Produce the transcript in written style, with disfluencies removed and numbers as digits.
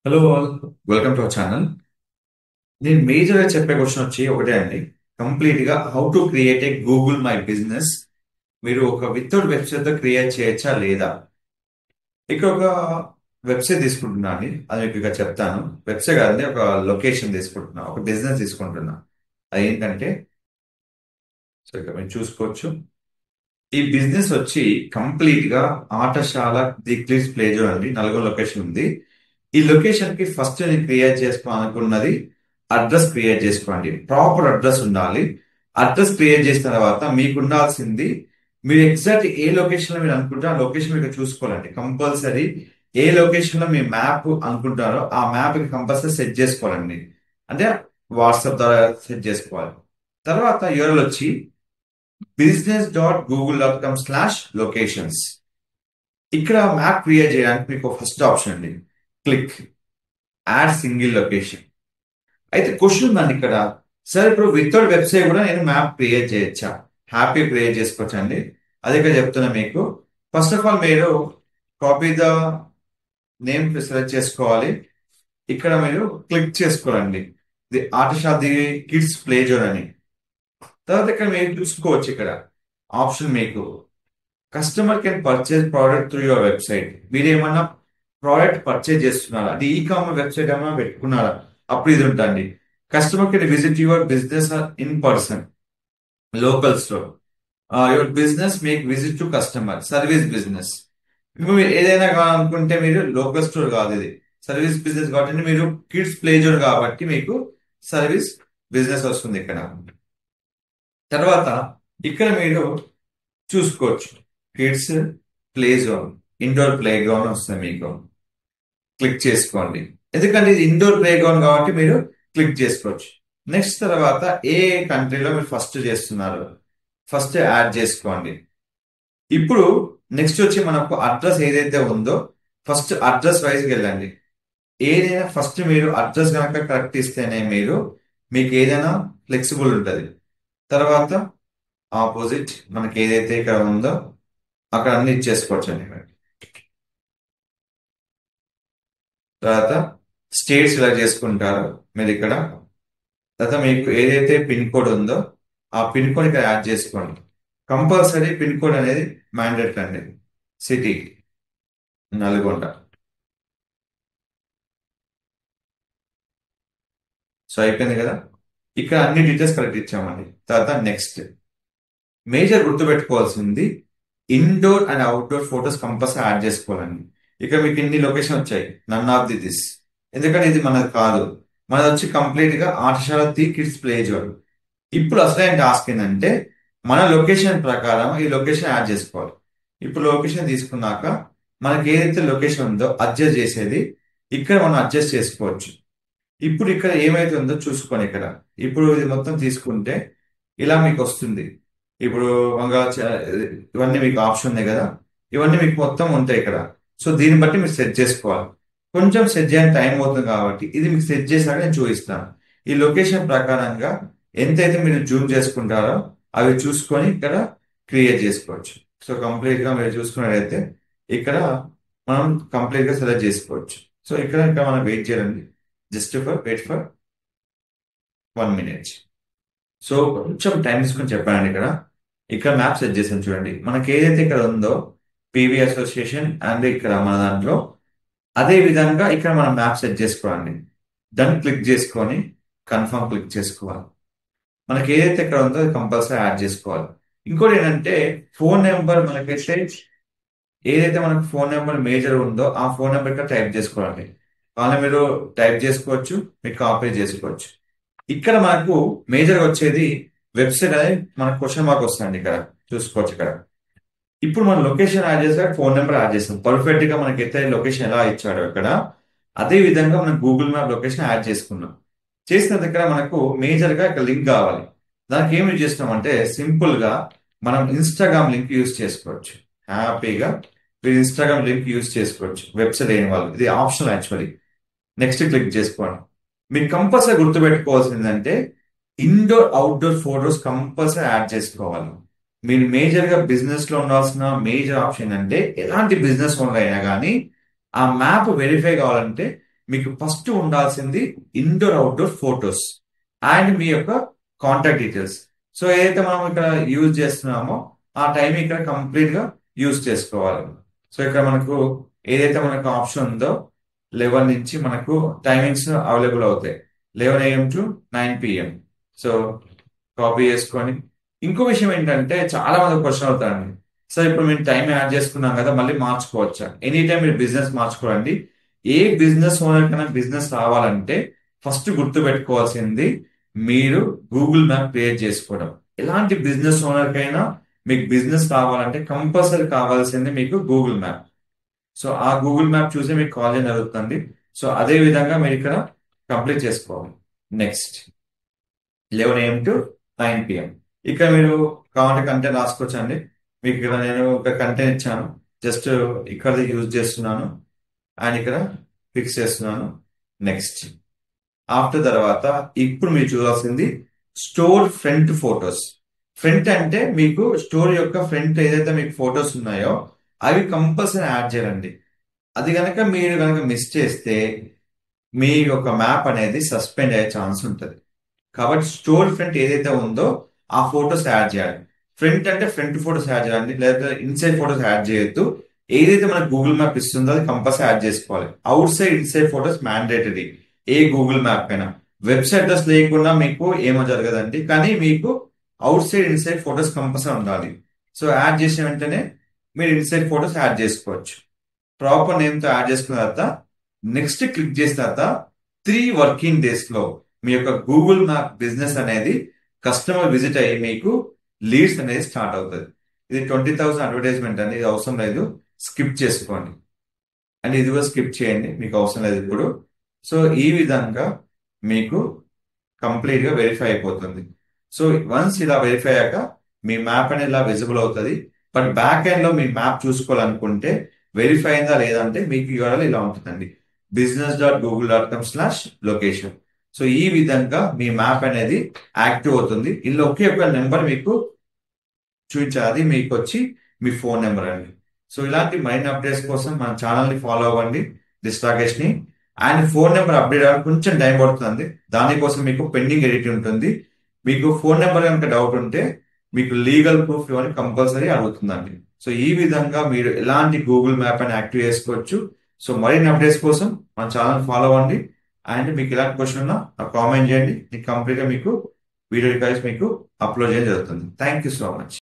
Hello all, welcome to our channel. నేను మేజర్గా చెప్పే క్వశ్చన్ వచ్చి ఒకటే అండి. కంప్లీట్ గా how to create a Google my business. మీరు ఒక వితౌట్ వెబ్సైట్ తో క్రియేట్ చేయొచ్చా లేదా? ఇక్కడ ఒక వెబ్సైట్ తీసుకుంటున్నా అండి, అది మీకు ఇక చెప్తాను. వెబ్సైట్ కాదండి, ఒక లొకేషన్ తీసుకుంటున్నా, ఒక బిజినెస్ తీసుకుంటున్నా. అది ఏంటంటే, సో ఇక్కడ మీరు చూసుకోవచ్చు. ఈ బిజినెస్ వచ్చి కంప్లీట్ గా ఆటశాల ది క్లిస్ ప్లే జోన్ అండి, నల్గొండ లొకేషన్ ఉంది. ఈ లొకేషన్ కి ఫస్ట్ నేను క్రియేట్ చేసుకోవాలనుకున్నది అడ్రస్ క్రియేట్ చేసుకోండి. ప్రాపర్ అడ్రస్ ఉండాలి. అడ్రస్ క్రియేట్ చేసిన తర్వాత మీకు ఉండాల్సింది, మీరు ఎగ్జాక్ట్ ఏ లొకేషన్ లో మీరు అనుకుంటే ఆ లొకేషన్ మీరు చూసుకోవాలండి. కంపల్సరీ ఏ లొకేషన్ లో మీ మ్యాప్ అనుకుంటారో ఆ మ్యాప్ కి కంపల్సరీ సెట్ చేసుకోవాలండి. అంటే వాట్సాప్ ద్వారా సెట్ చేసుకోవాలి. తర్వాత యూఆర్ఎల్ వచ్చి business.google.com/locations. ఇక్కడ మ్యాప్ క్రియేట్ చేయడానికి మీకు ఫస్ట్ ఆప్షన్ అండి, క్లిక్ యాడ్ సింగిల్ లొకేషన్. అయితే క్వశ్చన్ ఉందండి ఇక్కడ, సార్ ఇప్పుడు వితౌట్ వెబ్సైట్ కూడా నేను మ్యాప్ క్రియేట్ చేయొచ్చా? హ్యాపీ క్రియేట్ చేసుకోవచ్చు అండి. అది ఇక్కడ చెప్తున్నా మీకు. ఫస్ట్ ఆఫ్ ఆల్ మీరు కాపీ ద నేమ్ సెలెక్ట్ చేసుకోవాలి. ఇక్కడ మీరు క్లిక్ చేసుకోవాలండి, the artist of the kids play zone అని. తర్వాత ఇక్కడ మీరు చూసుకోవచ్చు, ఇక్కడ ఆప్షన్ మీకు customer can purchase product through your website. మీరు ఏమన్నా ప్రోడక్ట్ పర్చేజ్ చేస్తున్నారా, అది ఈ కామర్స్ వెబ్సైట్ ఏమైనా పెట్టుకున్నారా, అప్పుడు ఇది ఉంటుంది. Customer can visit your business in person, local store. Your business make visit to customer, service business. మీరు ఏదైనా కావాలనుకుంటే మీరు లోకల్ స్టోర్ కాదు, ఇది సర్వీస్ బిజినెస్ కాబట్టి మీరు కిడ్స్ ప్లే జోన్ కాబట్టి మీకు సర్వీస్ బిజినెస్ వస్తుంది ఇక్కడ. తర్వాత ఇక్కడ మీరు చూసుకోవచ్చు, kids play zone, indoor playground వస్తుంది మీకు. క్లిక్ చేసుకోండి, ఎందుకంటే ఇది ఇండోర్ ప్లే గ్రౌండ్ కాబట్టి మీరు క్లిక్ చేసుకోవచ్చు. నెక్స్ట్ తర్వాత ఏ కంట్రీలో మీరు ఫస్ట్ చేస్తున్నారు, ఫస్ట్ యాడ్ చేసుకోండి. ఇప్పుడు నెక్స్ట్ వచ్చి మనకు అడ్రస్ ఏదైతే ఉందో ఫస్ట్ అడ్రస్ వైజ్కి వెళ్ళండి. ఏదైనా ఫస్ట్ మీరు అడ్రస్ కనుక కరెక్ట్ ఇస్తేనే మీకు ఏదైనా ఫ్లెక్సిబుల్ ఉంటుంది. తర్వాత ఆపోజిట్ మనకి ఏదైతే ఇక్కడ ఉందో అక్కడ అన్ని ఇచ్చేసుకోవచ్చు అండి. తర్వాత స్టేట్ సెలెక్ట్ చేసుకుంటారు మీరు ఇక్కడ. తర్వాత మీకు ఏదైతే పిన్ కోడ్ ఉందో ఆ పిన్ కోడ్ ఇక్కడ యాడ్ చేసుకోండి. కంపల్సరీ పిన్ కోడ్ అనేది మ్యాండేటరీ అండి. సిటీ నల్గొండ. సో అయిపోయింది కదా, ఇక్కడ అన్ని డీటెయిల్స్ కరెక్ట్ ఇచ్చామండి. తర్వాత నెక్స్ట్ మేజర్ గుర్తుపెట్టుకోవాల్సింది, indoor and outdoor photos compulsory add చేసుకోవాలండి. ఇక మీకు ఇన్ని లొకేషన్ వచ్చాయి, నన్ ఆఫ్ దిస్, ఎందుకంటే ఇది మనది కాదు. మనది వచ్చి కంప్లీట్ గా ఆటశాల ది కిడ్స్ ప్లే జోన్. ఇప్పుడు అసలైన టాస్క్ ఏంటంటే, మన లొకేషన్ ప్రకారం ఈ లొకేషన్ యాడ్ చేసుకోవాలి. ఇప్పుడు లొకేషన్ తీసుకున్నాక మనకి ఏదైతే లొకేషన్ ఉందో అడ్జస్ట్ చేసేది ఇక్కడ మనం అడ్జస్ట్ చేసుకోవచ్చు. ఇప్పుడు ఇక్కడ ఏమైతే ఉందో చూసుకోండి. ఇక్కడ ఇప్పుడు ఇది మొత్తం తీసుకుంటే ఇలా మీకు వస్తుంది. ఇప్పుడు ఇవన్నీ మీకు ఆప్షన్ ఉన్నాయి కదా, ఇవన్నీ మీకు మొత్తం ఉంటాయి ఇక్కడ. సో దీన్ని బట్టి మీరు సెట్ చేసుకోవాలి. కొంచెం సెట్ చేయడానికి టైం అవుతుంది కాబట్టి ఇది మీకు సెట్ చేశాక నేను చూపిస్తాను. ఈ లొకేషన్ ప్రకారంగా ఎంతైతే మీరు జూమ్ చేసుకుంటారో అవి చూసుకొని ఇక్కడ క్రియేట్ చేసుకోవచ్చు. సో కంప్లీట్ గా మీరు చూసుకున్నట్లయితే ఇక్కడ మనం కంప్లీట్ గా సెలెక్ట్ చేసుకోవచ్చు. సో ఇక్కడ మనం వెయిట్ చేయాలండి, just wait for 1 minute. So కొంచెం టైం తీసుకొని చెప్పానండి. ఇక్కడ మ్యాప్ సెట్ చేసాను చూడండి. మనకి ఏదైతే ఇక్కడ ఉందో పీవీ అసోసియేషన్ అండ్ ఇక్కడ మన దాంట్లో అదే విధంగా ఇక్కడ మనం మ్యాప్ సెట్ చేసుకోవాలండి. దాన్ని క్లిక్ చేసుకొని కన్ఫర్మ్ క్లిక్ చేసుకోవాలి. మనకి ఏదైతే ఇక్కడ ఉందో అది కంపల్సరీ యాడ్ చేసుకోవాలి. ఇంకోటి ఏంటంటే, ఫోన్ నెంబర్ మనకైతే ఏదైతే మనకు ఫోన్ నెంబర్ మేజర్ ఉందో ఆ ఫోన్ నెంబర్ ఇక్కడ టైప్ చేసుకోవాలి. కానీ మీరు టైప్ చేసుకోవచ్చు, మీరు కాపీ చేసుకోవచ్చు. ఇక్కడ మనకు మేజర్ వచ్చేది వెబ్సైట్ అనేది మనకు క్వశ్చన్ మార్క్ వస్తుంది. ఇక్కడ చూసుకోవచ్చు. ఇక్కడ ఇప్పుడు మనం లొకేషన్ యాడ్ చేసాక ఫోన్ నెంబర్ యాడ్ చేస్తాం. పర్ఫెక్ట్ గా మనకి అయితే లొకేషన్ ఎలా ఇచ్చాడో ఇక్కడ అదే విధంగా మనం గూగుల్ మ్యాప్ లొకేషన్ యాడ్ చేసుకున్నాం. చేసిన దగ్గర మనకు మేజర్ గా ఇక్కడ లింక్ కావాలి. దానికి ఏం యూజ్ చేస్తున్నాం అంటే, సింపుల్ గా మనం ఇన్స్టాగ్రామ్ లింక్ యూజ్ చేసుకోవచ్చు. హ్యాపీగా మీరు ఇన్స్టాగ్రామ్ లింక్ యూజ్ చేసుకోవచ్చు, వెబ్సైట్ అయిన వాళ్ళు. ఇది ఆప్షనల్ యాక్చువల్లీ. నెక్స్ట్ క్లిక్ చేసుకోండి. మీరు కంపల్సరీ గుర్తుపెట్టుకోవాల్సిందంటే, indoor outdoor photos compulsory add చేసుకోవాలి. మీరు మేజర్ గా బిజినెస్ లో ఉండాల్సిన మేజర్ ఆప్షన్ అంటే, ఎలాంటి బిజినెస్ ఓనర్ అయినా కానీ ఆ మ్యాప్ వెరిఫై కావాలంటే మీకు ఫస్ట్ ఉండాల్సింది ఇండోర్ అవుట్డోర్ ఫొటోస్ అండ్ మీ యొక్క కాంటాక్ట్ డీటెయిల్స్. సో ఏదైతే మనం ఇక్కడ యూజ్ చేస్తున్నామో ఆ టైం ఇక్కడ కంప్లీట్ గా యూజ్ చేసుకోవాలి. సో ఇక్కడ మనకు ఏదైతే మనకు ఆప్షన్ ఉందో 11 నుంచి మనకు టైమింగ్స్ అవైలబుల్ అవుతాయి. 11 AM to 9 PM. So copy చేసుకొని ఇంకో విషయం ఏంటంటే చాలా మంది క్వశ్చన్ అవుతారండి, సార్ ఇప్పుడు మేము టైం యాడ్ చేసుకున్నాం కదా మళ్ళీ మార్చుకోవచ్చా? ఎనీ టైం మీరు బిజినెస్ మార్చుకోరండి. ఏ బిజినెస్ ఓనర్ కన్నా బిజినెస్ రావాలంటే ఫస్ట్ గుర్తు పెట్టుకోవాల్సింది మీరు గూగుల్ మ్యాప్ క్రియేట్ చేసుకోవడం. ఎలాంటి బిజినెస్ ఓనర్ కైనా మీకు బిజినెస్ రావాలంటే కంపల్సరీ కావాల్సింది మీకు గూగుల్ మ్యాప్. సో ఆ గూగుల్ మ్యాప్ చూసి మీకు కాల్ చేయడం జరుగుతుంది. సో అదే విధంగా మీరు ఇక్కడ కంప్లీట్ చేసుకోవాలి. Next 11 AM to 9 PM. ఇక్కడ మీరు కావాలంటే కంటెంట్ రాసుకోవచ్చు అండి. మీకు ఇక్కడ నేను ఒక కంటెంట్ ఇచ్చాను, జస్ట్ ఇక్కడ యూజ్ చేస్తున్నాను అండ్ ఇక్కడ ఫిక్స్ చేస్తున్నాను. నెక్స్ట్ ఆఫ్టర్ తర్వాత ఇప్పుడు మీరు చూడాల్సింది స్టోర్ ఫ్రంట్ ఫొటోస్. ఫ్రంట్ అంటే మీకు స్టోర్ యొక్క ఫ్రంట్ ఏదైతే మీకు ఫొటోస్ ఉన్నాయో అవి కంపల్సరీ యాడ్ చేయాలండి. అది కనుక మీరు కనుక మిస్ చేస్తే మీ యొక్క మ్యాప్ అనేది సస్పెండ్ అయ్యే ఛాన్స్ ఉంటుంది. కాబట్టి స్టోర్ ఫ్రంట్ ఏదైతే ఉందో ఆ ఫొటోస్ యాడ్ చేయాలి. ఫ్రంట్ అంటే ఫ్రంట్ ఫొటోస్ యాడ్ చేయాలి, లేదా ఇన్సైడ్ ఫొటోస్ యాడ్ చేయొద్దు. ఏదైతే మనకు గూగుల్ మ్యాప్ ఇస్తుందో అది కంపల్సరీ యాడ్ చేసుకోవాలి. Outside inside photos mandatory ఏ గూగుల్ మ్యాప్ పైన. వెబ్సైట్ అడ్రస్ లేకుండా మీకు ఏమో జరగదండి, కానీ మీకు outside inside photos compulsory ఉండాలి. సో యాడ్ చేసిన వెంటనే మీరు ఇన్సైడ్ ఫొటోస్ యాడ్ చేసుకోవచ్చు. ప్రాపర్ నేమ్ తో యాడ్ చేసుకున్న తర్వాత నెక్స్ట్ క్లిక్ చేసిన తర్వాత 3 వర్కింగ్ డేస్ లో మీ యొక్క గూగుల్ మ్యాప్ బిజినెస్ అనేది కస్టమర్ విజిట్ అయ్యి మీకు లీడ్స్ అనేది స్టార్ట్ అవుతుంది. ఇది 20,000 అడ్వర్టైజ్మెంట్ అండి, ఇది అవసరం లేదు, స్కిప్ చేసుకోండి. అండ్ ఇది కూడా స్కిప్ చేయండి, మీకు అవసరం లేదు ఇప్పుడు. సో ఈ విధంగా మీకు కంప్లీట్ గా వెరిఫై అయిపోతుంది. సో వన్స్ ఇలా వెరిఫై అయ్యాక మీ మ్యాప్ అనేది ఇలా విజిబుల్ అవుతుంది. బట్ బ్యాక్ ఎండ్ లో మీ మ్యాప్ చూసుకోవాలనుకుంటే వెరిఫై అయిందా లేదంటే మీకు URL ఇలా ఉంటుందండి, business.google.com/location. సో ఈ విధంగా మీ మ్యాప్ అనేది యాక్టివ్ అవుతుంది. ఇందులో ఒకే ఒక నెంబర్ మీకు చూపించాలి, అది మీకు వచ్చి మీ ఫోన్ నెంబర్ అండి. సో ఇలాంటి మరిన్ని అప్డేట్స్ కోసం మన ఛానల్ ని ఫాలో అవ్వండి, దిస్ రాకేష్ ని. అండ్ ఫోన్ నెంబర్ అప్డేట్ అవ్వడానికి కొంచెం టైం పడుతుంది, దానికోసం మీకు పెండింగ్ ఎడిట్ ఉంటుంది. మీకు ఫోన్ నెంబర్ కనుక డౌట్ ఉంటే మీకు లీగల్ ప్రూఫ్ ఇవ్వని కంపల్సరీ అడుగుతుందండి. సో ఈ విధంగా మీరు ఎలాంటి గూగుల్ మ్యాప్ అని యాక్టివ్ చేసుకోవచ్చు. సో మరిన్ని అప్డేట్స్ కోసం మన ఛానల్ ఫాలో అవ్వండి. అండ్ మీకు ఎలాంటి క్వశ్చన్ ఉన్నా నాకు కామెంట్ చేయండి, కంప్లీట్ గా మీకు వీడియో రికార్డ్స్ మీకు అప్లోడ్ చేయడం జరుగుతుంది. Thank you so much.